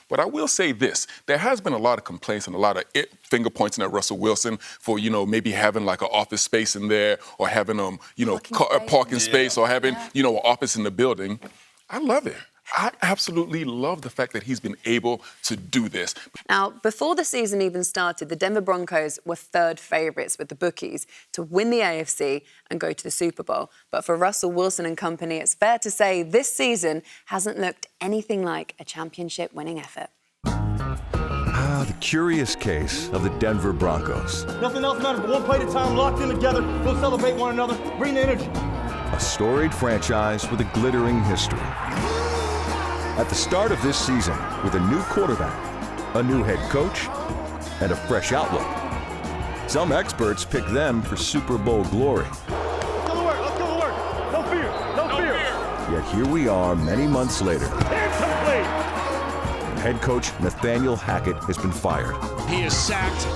But I will say this. There has been a lot of complaints and a lot of finger pointing at Russell Wilson for, maybe having like an office space in there or having, parking space or having, an office in the building. I love it. I absolutely love the fact that he's been able to do this. Now, before the season even started, the Denver Broncos were third favourites with the bookies to win the AFC and go to the Super Bowl. But for Russell Wilson and company, it's fair to say this season hasn't looked anything like a championship-winning effort. The curious case of the Denver Broncos. Nothing else matters but one play at a time, locked in together. We'll celebrate one another, bring the energy. A storied franchise with a glittering history. At the start of this season, with a new quarterback, a new head coach, and a fresh outlook, some experts pick them for Super Bowl glory. Let's go to work, let's go to work. No fear, no fear. Yet here we are many months later. Hands to the blade. Head coach Nathaniel Hackett has been fired. He is sacked.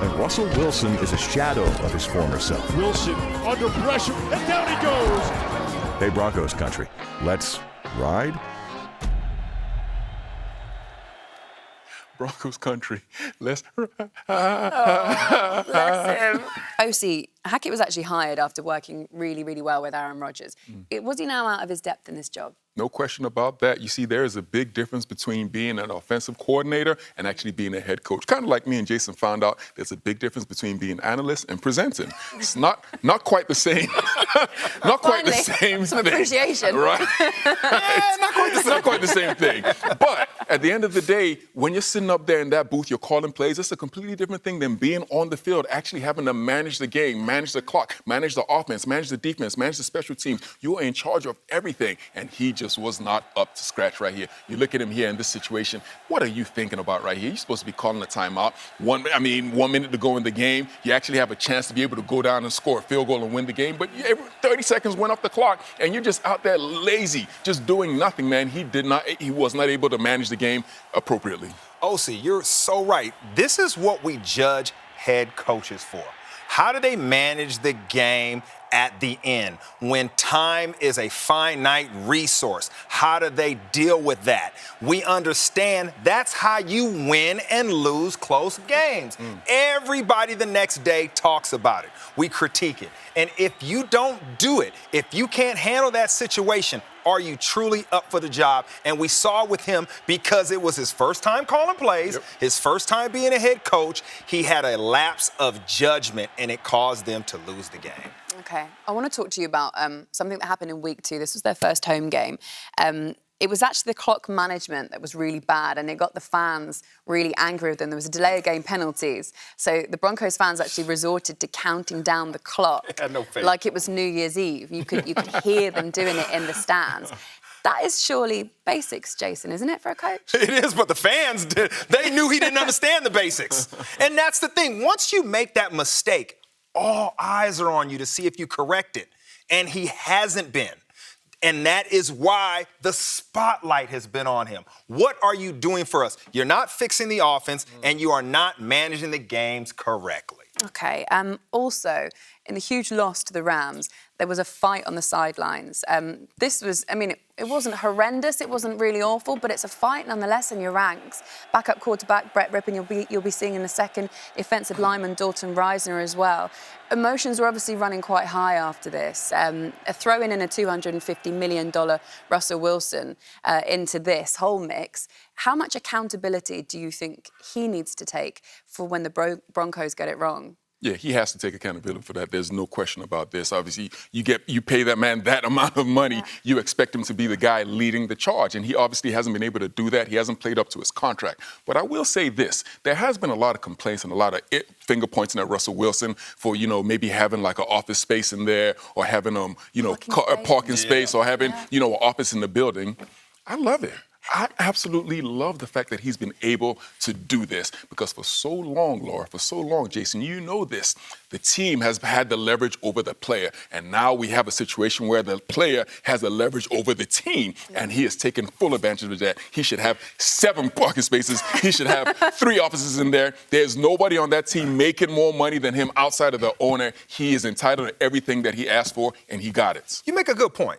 And Russell Wilson is a shadow of his former self. Wilson under pressure, and down he goes. Hey, Broncos country, let's ride? Broncos country, let's Oh, bless him. Osi, Hackett was actually hired after working really, really well with Aaron Rodgers. Was he now out of his depth in this job? No question about that. You see, there is a big difference between being an offensive coordinator and actually being a head coach. Kind of like me and Jason found out, there's a big difference between being analyst and presenting. It's not quite the same. Not quite the same some thing. Appreciation. Right? Not quite the same thing. But at the end of the day, when you're sitting up there in that booth, you're calling plays, it's a completely different thing than being on the field, actually having to manage the game, manage the clock, manage the offense, manage the defense, manage the special teams. You are in charge of everything. And he just was not up to scratch right here. You look at him here in this situation. What are you thinking about right here? You're supposed to be calling a timeout. 1 minute to go in the game. You actually have a chance to be able to go down and score a field goal and win the game. But 30 seconds went off the clock, and you're just out there lazy, just doing nothing, man. He was not able to manage the game appropriately. Osi, you're so right. This is what we judge head coaches for. How do they manage the game at the end when time is a finite resource? How do they deal with that? We understand that's how you win and lose close games. Everybody the next day talks about it. We critique it. And if you don't do it, if you can't handle that situation, are you truly up for the job? And we saw with him, because it was his first time calling plays, his first time being a head coach, he had a lapse of judgment, and it caused them to lose the game. Okay, I want to talk to you about something that happened in week 2. This was their first home game. It was actually the clock management that was really bad, and it got the fans really angry with them. There was a delay of game penalties. So the Broncos fans actually resorted to counting down the clock like it was New Year's Eve. You could hear them doing it in the stands. That is surely basics, Jason, isn't it, for a coach? It is, but the fans, they knew he didn't understand the basics. And that's the thing. Once you make that mistake, all eyes are on you to see if you correct it. And he hasn't been. And that is why the spotlight has been on him. What are you doing for us? You're not fixing the offense, and you are not managing the games correctly. Okay. Also, in the huge loss to the Rams, there was a fight on the sidelines. This was, it wasn't horrendous, it wasn't really awful, but it's a fight nonetheless in your ranks. Backup quarterback Brett Rippon, you'll be seeing in a second. Offensive lineman Dalton Reisner as well. Emotions were obviously running quite high after this. Throwing in a $250 million Russell Wilson into this whole mix. How much accountability do you think he needs to take for when the Broncos get it wrong? Yeah, he has to take accountability for that. There's no question about this. Obviously, you pay that man that amount of money, you expect him to be the guy leading the charge, and he obviously hasn't been able to do that. He hasn't played up to his contract. But I will say this, there has been a lot of complaints and a lot of finger pointing at Russell Wilson for, maybe having like an office space in there or having, parking space or having, an office in the building. I love it. I absolutely love the fact that he's been able to do this because for so long, Laura, Jason, you know this, the team has had the leverage over the player. And now we have a situation where the player has the leverage over the team. And he has taken full advantage of that. He should have 7 parking spaces. He should have 3 offices in there. There's nobody on that team making more money than him outside of the owner. He is entitled to everything that he asked for, and he got it. You make a good point.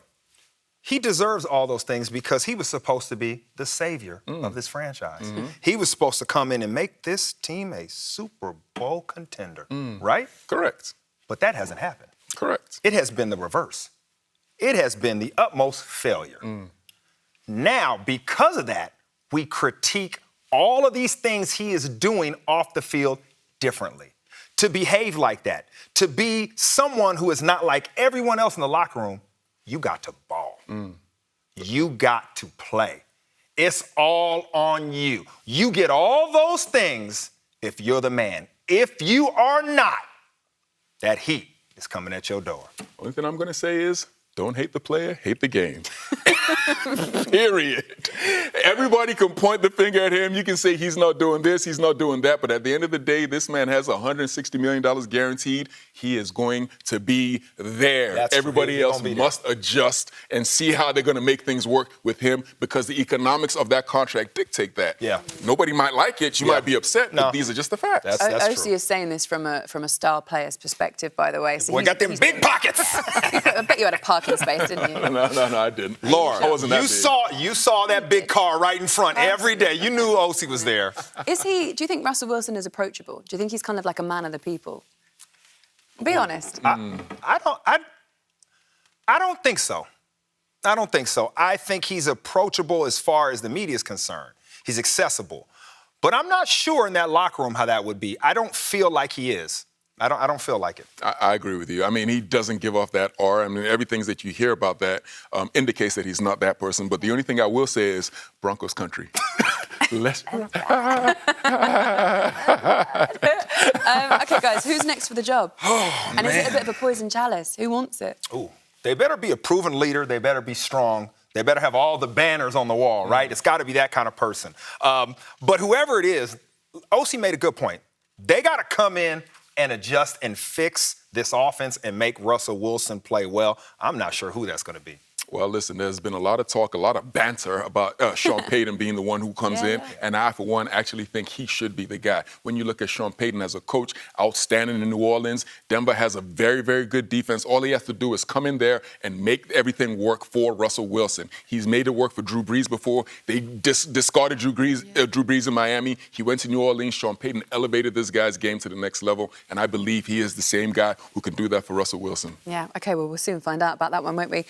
he deserves all those things because he was supposed to be the savior of this franchise. He was supposed to come in and make this team a Super Bowl contender, right? Correct. But that hasn't happened. Correct. It has been the reverse. It has been the utmost failure. Now, because of that, we critique all of these things he is doing off the field differently. To behave like that, to be someone who is not like everyone else in the locker room, you got to ball. You got to play. It's all on you. You get all those things if you're the man. If you are not, that heat is coming at your door. Only thing I'm going to say is, don't hate the player, hate the game. Period. Everybody can point the finger at him. You can say he's not doing this, he's not doing that. But at the end of the day, this man has $160 million guaranteed. He is going to be there. That's Everybody really else must adjust and see how they're going to make things work with him because the economics of that contract dictate that. Yeah. Nobody might like it. You might be upset, No. but these are just the facts. That's Osi true. is saying this from a star player's perspective, by the way. So We got them big pockets. I bet you had a parking space, didn't you? No, I didn't. Laura, I wasn't that you saw that big car right in front every day. You knew Osi was there. Do you think Russell Wilson is approachable? Do you think he's kind of like a man of the people? Be honest. I don't think so. I don't think so. I think he's approachable as far as the media is concerned. He's accessible. But I'm not sure in that locker room how that would be. I don't feel like he is. I don't feel like it. I agree with you. I mean, he doesn't give off that aura. I mean, everything that you hear about that indicates that he's not that person. But the only thing I will say is Broncos country. Let's. Okay, guys, who's next for the job? And is it a bit of a poison chalice? Who wants it? Ooh, they better be a proven leader. They better be strong. They better have all the banners on the wall, right? It's got to be that kind of person. But whoever it is, Osi made a good point. They got to come in and adjust and fix this offense and make Russell Wilson play well. I'm not sure who that's going to be. Well, listen, there's been a lot of talk, a lot of banter about Sean Payton being the one who comes in, and I, for one, actually think he should be the guy. When you look at Sean Payton as a coach, outstanding in New Orleans, Denver has a very, very good defense. All he has to do is come in there and make everything work for Russell Wilson. He's made it work for Drew Brees before. They discarded Drew Brees in Miami. He went to New Orleans. Sean Payton elevated this guy's game to the next level, and I believe he is the same guy who can do that for Russell Wilson. Yeah, okay, well, we'll soon find out about that one, won't we?